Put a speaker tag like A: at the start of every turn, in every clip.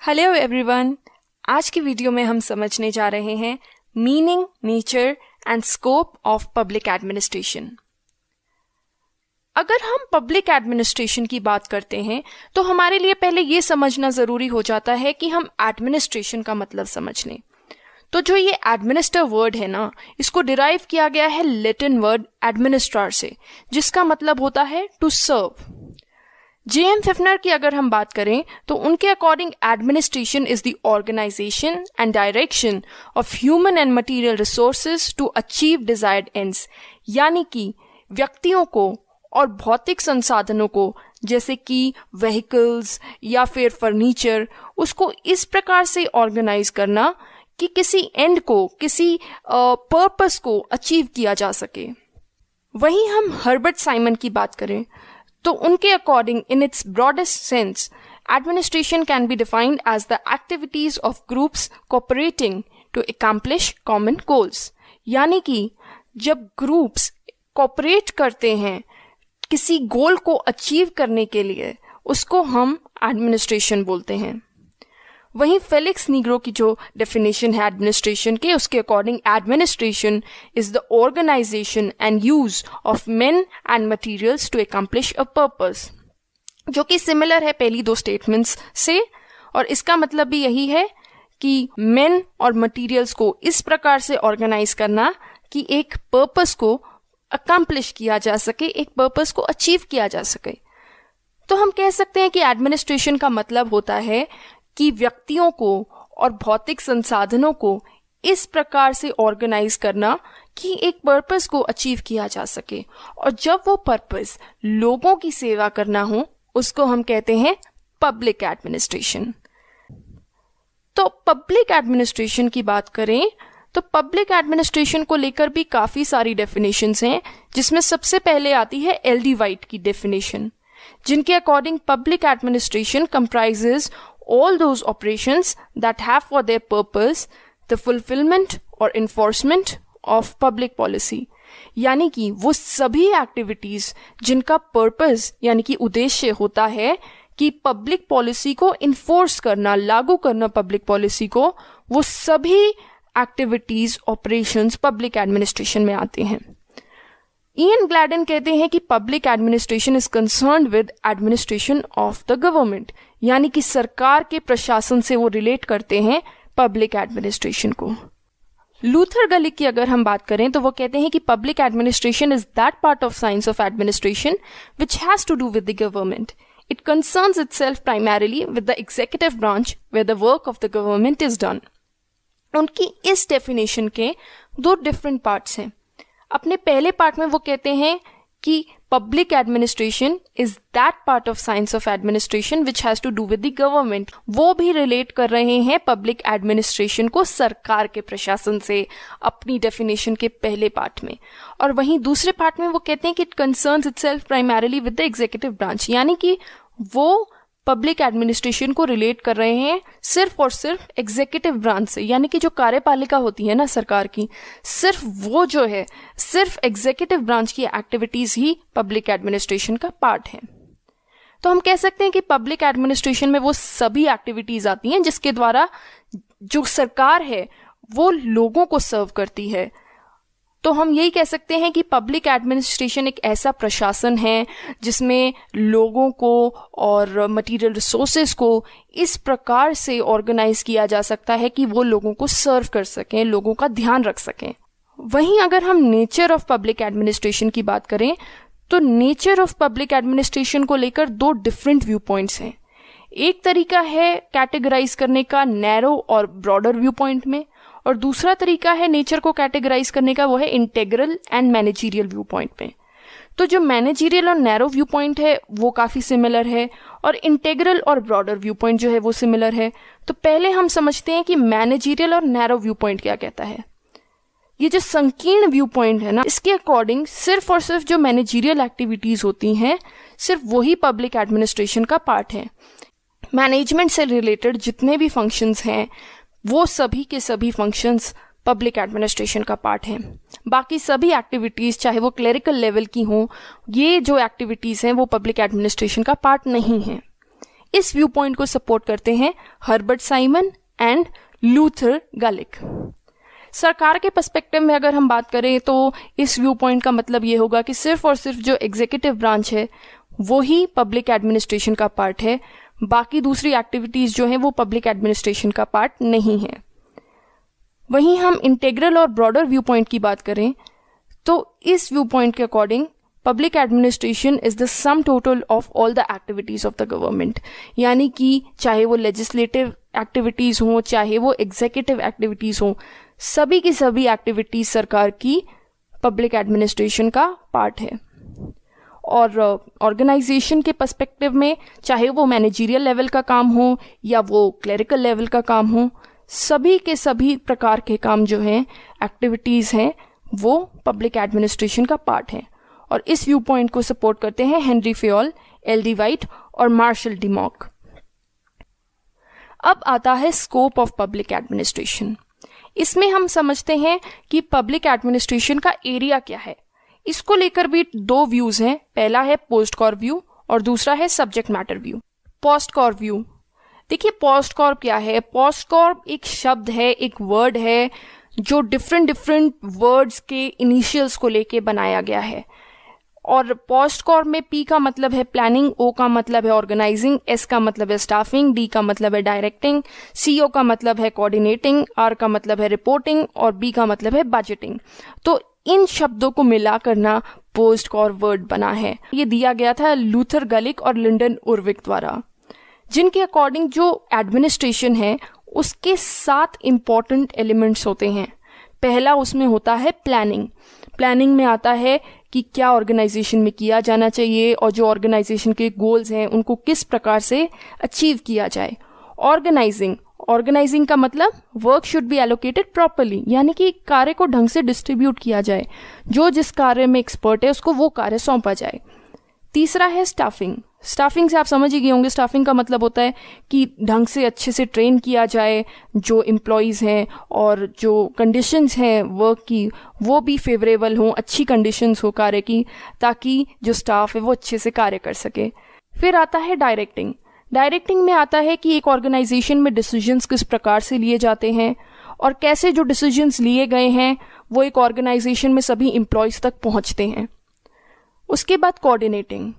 A: Hello everyone. आज की video में हम समझने जा रहे हैं meaning, nature and scope of public administration. अगर हम पब्लिक एडमिनिस्ट्रेशन की बात करते हैं तो हमारे लिए पहले ये समझना जरूरी हो जाता है कि हम एडमिनिस्ट्रेशन का मतलब समझ लें। तो जो ये एडमिनिस्टर वर्ड है ना, इसको डिराइव किया गया है लैटिन वर्ड एडमिनिस्ट्रार से, जिसका मतलब होता है टू सर्व। J.M. फिफनर की अगर हम बात करें तो उनके according administration is the organization and direction of human and material resources to achieve desired ends, यानी कि व्यक्तियों को और भौतिक संसाधनों को जैसे कि व्हीकल्स या फिर फर्नीचर, उसको इस प्रकार से ऑर्गेनाइज करना कि किसी एंड को, किसी पर्पस को अचीव किया जा सके। वहीं हम हर्बर्ट साइमन की बात करें तो उनके according in its broadest sense administration can be defined as the activities of groups cooperating to accomplish common goals, यानी कि जब ग्रुप्स कोऑपरेट करते हैं किसी गोल को अचीव करने के लिए, उसको हम एडमिनिस्ट्रेशन बोलते हैं। वहीं फेलिक्स नीग्रो की जो डेफिनेशन है एडमिनिस्ट्रेशन के, उसके according administration is the organization and use of men and materials to accomplish a purpose, जो कि सिमिलर है पहली दो स्टेटमेंट्स से। और इसका मतलब भी यही है कि मेन और मटेरियल्स को इस प्रकार से ऑर्गेनाइज करना कि एक पर्पस को अकम्प्लिश किया जा सके, एक पर्पस को अचीव किया जा सके। तो हम कह सकते हैं कि एडमिनिस्ट्रेशन का मतलब होता है कि व्यक्तियों को और भौतिक संसाधनों को इस प्रकार से ऑर्गेनाइज करना कि एक पर्पस को अचीव किया जा सके, और जब वो पर्पस लोगों की सेवा करना हो, उसको हम कहते हैं पब्लिक एडमिनिस्ट्रेशन। तो पब्लिक एडमिनिस्ट्रेशन की बात करें तो पब्लिक एडमिनिस्ट्रेशन को लेकर भी काफी सारी डेफिनेशंस हैं, जिसमें सबसे पहले आती है एल.डी. वाइट की डेफिनेशन, जिनके according public administration comprises all those operations that have for their purpose the fulfillment or enforcement of public policy, यानी कि वो सभी एक्टिविटीज जिनका पर्पस यानी कि उद्देश्य होता है कि पब्लिक पॉलिसी को इन्फोर्स करना, लागू करना पब्लिक पॉलिसी को, वो सभी एक्टिविटीज, ऑपरेशंस पब्लिक एडमिनिस्ट्रेशन में आते हैं। इयन ग्लैडन कहते हैं कि public administration is concerned with administration of the government, यानी कि सरकार के प्रशासन से वो रिलेट करते हैं पब्लिक एडमिनिस्ट्रेशन को। लूथर गलिक की अगर हम बात करें तो वो कहते हैं कि public administration is that part of science of administration which has to do with the government. It concerns itself primarily with the executive branch where the work of the government is done. उनकी इस definition के दो different parts हैं। अपने पहले part में वो कहते हैं कि public administration is that part of science of administration which has to do with the government. वो भी रिलेट कर रहे हैं पब्लिक एडमिनिस्ट्रेशन को सरकार के प्रशासन से अपनी डेफिनेशन के पहले पार्ट में। और वहीं दूसरे पार्ट में वो कहते हैं कि it concerns itself primarily with the executive branch, यानी कि वो पब्लिक एडमिनिस्ट्रेशन को रिलेट कर रहे हैं सिर्फ और सिर्फ एग्जीक्यूटिव ब्रांच से, यानी कि जो कार्यपालिका होती है ना सरकार की, सिर्फ वो जो है, सिर्फ एग्जीक्यूटिव ब्रांच की एक्टिविटीज ही पब्लिक एडमिनिस्ट्रेशन का पार्ट है। तो हम कह सकते हैं कि पब्लिक एडमिनिस्ट्रेशन में वो सभी एक्टिविटीज आती हैं जिसके द्वारा जो सरकार है वो लोगों को सर्व करती है। तो हम यही कह सकते हैं कि पब्लिक एडमिनिस्ट्रेशन एक ऐसा प्रशासन है जिसमें लोगों को और मटेरियल रिसोर्सेज को इस प्रकार से ऑर्गेनाइज किया जा सकता है कि वो लोगों को सर्व कर सकें, लोगों का ध्यान रख सकें। वहीं अगर हम नेचर ऑफ पब्लिक एडमिनिस्ट्रेशन की बात करें तो नेचर ऑफ पब्लिक एडमिनिस्ट्रेशन को लेकर दो डिफरेंट व्यू पॉइंट्स हैं। एक तरीका है कैटेगराइज करने का नैरो और ब्रॉडर व्यू पॉइंट में, और दूसरा तरीका है नेचर को कैटेगराइज करने का, वो है integral and managerial view point में। तो जो मैनेजरियल और नैरो व्यू पॉइंट है वो काफी सिमिलर है, और इंटेग्रल और ब्रॉडर व्यू पॉइंट जो है वो सिमिलर है। तो पहले हम समझते हैं कि मैनेजरियल और नैरो व्यू पॉइंट क्या कहता है। ये जो संकीर्ण व्यू पॉइंट है ना, इसके अकॉर्डिंग सिर्फ और सिर्फ जो मैनेजरियल एक्टिविटीज होती हैं, सिर्फ वही पब्लिक एडमिनिस्ट्रेशन का पार्ट है। मैनेजमेंट से रिलेटेड जितने भी फंक्शंस हैं वो सभी के सभी फंक्शंस पब्लिक एडमिनिस्ट्रेशन का पार्ट हैं। बाकी सभी एक्टिविटीज चाहे वो क्लेरिकल लेवल की हों, ये जो एक्टिविटीज हैं वो पब्लिक एडमिनिस्ट्रेशन का पार्ट नहीं है। इस व्यू पॉइंट को सपोर्ट करते हैं हर्बर्ट साइमन एंड लूथर गलिक। सरकार के पर्सपेक्टिव में अगर हम बात करें तो इस व्यू पॉइंट का मतलब ये होगा कि सिर्फ और सिर्फ जो एग्जीक्यूटिव ब्रांच है वो ही पब्लिक एडमिनिस्ट्रेशन का पार्ट है, बाकी दूसरी एक्टिविटीज जो हैं वो पब्लिक एडमिनिस्ट्रेशन का पार्ट नहीं है। वहीं हम इंटीग्रल और ब्रॉडर व्यू पॉइंट की बात करें तो इस व्यू पॉइंट के according public administration is the sum total of all the activities of the government, यानी कि चाहे वो लेजिस्लेटिव एक्टिविटीज हों चाहे वो एग्जीक्यूटिव एक्टिविटीज हों, सभी की सभी एक्टिविटीज सरकार की पब्लिक एडमिनिस्ट्रेशन का पार्ट है। और ऑर्गेनाइजेशन के पर्सपेक्टिव में चाहे वो मैनेजरियल लेवल का काम हो या वो क्लरिकल लेवल का काम हो, सभी के सभी प्रकार के काम जो हैं एक्टिविटीज़ हैं वो पब्लिक एडमिनिस्ट्रेशन का पार्ट है। और इस व्यू पॉइंट को सपोर्ट करते हैं हेनरी फेयोल, एल.डी. वाइट और मार्शल डिमॉक। अब आता है स्कोप ऑफ पब्लिक एडमिनिस्ट्रेशन। इसमें हम समझते हैं कि पब्लिक एडमिनिस्ट्रेशन का एरिया क्या है। इसको लेकर भी दो व्यूज हैं, पहला है पोस्ट कॉर व्यू और दूसरा है subject matter view. POSDCORB view, देखिए पोस्ट कॉर्प क्या है। पोस्ट कॉर्प एक शब्द है, एक वर्ड है जो डिफरेंट वर्ड्स के इनिशियल्स को लेके बनाया गया है। और पोस्ट कॉर्प में पी का मतलब है प्लानिंग, ओ का मतलब है ऑर्गेनाइजिंग, एस का मतलब है स्टाफिंग, डी का मतलब है डायरेक्टिंग, सी ओ का मतलब है कोऑर्डिनेटिंग, आर का मतलब है रिपोर्टिंग और बी का मतलब है बजटिंग। तो इन शब्दों को मिलाकर ना पोस्ट कॉर्प वर्ड बना है। ये दिया गया था लूथर गलिक और लिंडन उर्विक द्वारा, जिनके अकॉर्डिंग जो एडमिनिस्ट्रेशन है उसके 7 इंपॉर्टेंट एलिमेंट्स होते हैं। पहला उसमें होता है प्लानिंग। प्लानिंग में आता है कि क्या ऑर्गेनाइजेशन में किया जाना चाहिए और जो ऑर्गेनाइजेशन के गोल्स हैं उनको किस प्रकार से अचीव किया जाए। ऑर्गेनाइजिंग का मतलब work should be allocated properly, यानी कि कार्य को ढंग से डिस्ट्रीब्यूट किया जाए, जो जिस कार्य में एक्सपर्ट है उसको वो कार्य सौंपा जाए। तीसरा है स्टाफिंग। स्टाफिंग से आप समझ ही गए होंगे, स्टाफिंग का मतलब होता है कि ढंग से अच्छे से ट्रेन किया जाए जो एम्प्लॉयज़ हैं और जो कंडीशंस हैं वर्क की वो भी फेवरेबल हों, अच्छी कंडीशंस हो कार्य की, ताकि जो स्टाफ है वो अच्छे से कार्य कर सके। फिर आता है डायरेक्टिंग। डायरेक्टिंग में आता है कि एक ऑर्गेनाइजेशन में डिसीजंस किस प्रकार से लिए जाते हैं और कैसे जो डिसीजंस लिए गए हैं वो एक ऑर्गेनाइजेशन में सभी एम्प्लॉयज़ तक पहुंचते हैं। उसके बाद कोऑर्डिनेटिंग।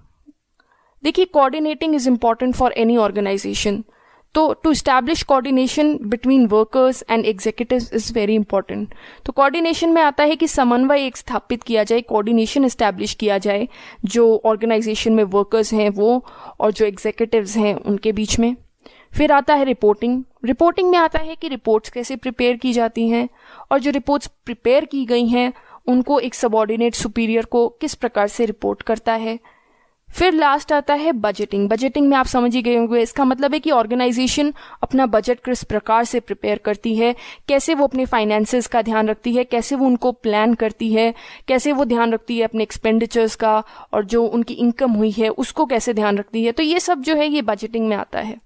A: देखिए coordinating is important for any organization, तो to establish coordination between workers and executives is very important. तो कोऑर्डिनेशन में आता है कि समन्वय एक स्थापित किया जाए, कोऑर्डिनेशन एस्टैब्लिश किया जाए जो ऑर्गेनाइजेशन में वर्कर्स हैं वो और जो एग्जीक्यूटिव्स हैं उनके बीच में। फिर आता है रिपोर्टिंग। रिपोर्टिंग में आता है कि रिपोर्ट्स कैसे प्रिपेयर की जाती हैं और जो रिपोर्ट्स प्रिपेयर की गई हैं उनको एक सबऑर्डिनेट सुपीरियर को किस प्रकार से रिपोर्ट करता है। फिर लास्ट आता है बजटिंग। बजटिंग में आप समझ ही गए होंगे, इसका मतलब है कि ऑर्गेनाइजेशन अपना बजट किस प्रकार से प्रिपेयर करती है, कैसे वो अपने फाइनेंसेस का ध्यान रखती है, कैसे वो उनको प्लान करती है, कैसे वो ध्यान रखती है अपने एक्सपेंडिचर्स का और जो उनकी इनकम हुई है उसको कैसे ध्यान रखती है। तो ये सब जो है ये बजटिंग में आता है।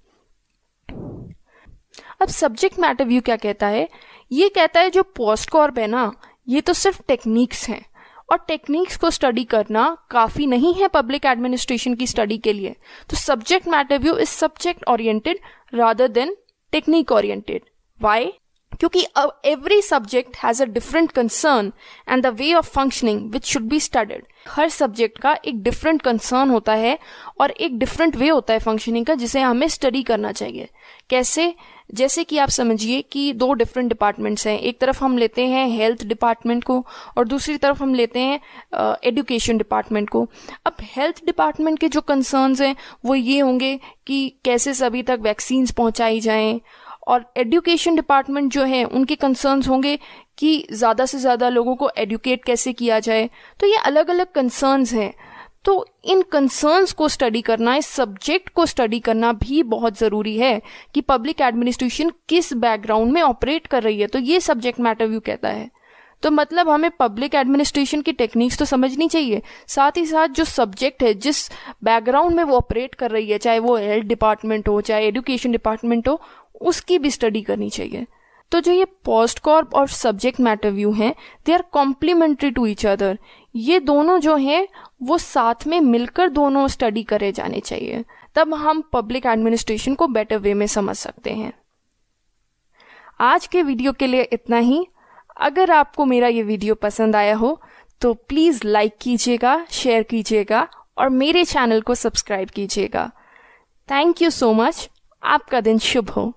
A: अब सब्जेक्ट मैटर व्यू क्या कहता है? ये कहता है जो पोस्ट कॉर्प है ना, ये तो सिर्फ टेक्निक्स हैं और टेक्निक्स को स्टडी करना काफ़ी नहीं है पब्लिक एडमिनिस्ट्रेशन की स्टडी के लिए। तो subject matter view is subject oriented rather than technique oriented. Why? क्योंकि every subject has a different concern and the way of functioning which should be studied. हर सब्जेक्ट का एक डिफरेंट कंसर्न होता है और एक डिफरेंट वे होता है फंक्शनिंग का, जिसे हमें स्टडी करना चाहिए। कैसे? जैसे कि आप समझिए कि 2 डिफरेंट डिपार्टमेंट्स हैं। एक तरफ हम लेते हैं हेल्थ डिपार्टमेंट को और दूसरी तरफ हम लेते हैं एजुकेशन डिपार्टमेंट को। अब हेल्थ डिपार्टमेंट के जो कंसर्न्स हैं वो ये होंगे कि कैसे सभी तक वैक्सीन्स पहुंचाई जाएं, और एजुकेशन डिपार्टमेंट जो है उनके कंसर्न्स होंगे कि ज़्यादा से ज़्यादा लोगों को एडुकेट कैसे किया जाए। तो ये अलग अलग कंसर्न्स हैं। तो इन कंसर्न्स को स्टडी करना, इस सब्जेक्ट को स्टडी करना भी बहुत ज़रूरी है कि पब्लिक एडमिनिस्ट्रेशन किस बैकग्राउंड में ऑपरेट कर रही है। तो ये सब्जेक्ट मैटर व्यू कहता है। तो मतलब हमें पब्लिक एडमिनिस्ट्रेशन की टेक्निक्स तो समझनी चाहिए, साथ ही साथ जो सब्जेक्ट है जिस बैकग्राउंड में वो ऑपरेट कर रही है, चाहे वो हेल्थ डिपार्टमेंट हो चाहे एजुकेशन डिपार्टमेंट हो, उसकी भी स्टडी करनी चाहिए। तो जो ये पोस्ट कॉर्प और सब्जेक्ट मैटर व्यू हैं, they are complementary to each other. ये दोनों जो हैं वो साथ में मिलकर दोनों स्टडी करे जाने चाहिए, तब हम पब्लिक एडमिनिस्ट्रेशन को बेटर वे में समझ सकते हैं। आज के वीडियो के लिए इतना ही। अगर आपको मेरा ये वीडियो पसंद आया हो तो प्लीज़ लाइक कीजिएगा, शेयर कीजिएगा और मेरे चैनल को सब्सक्राइब कीजिएगा। Thank you so much. आपका दिन शुभ हो।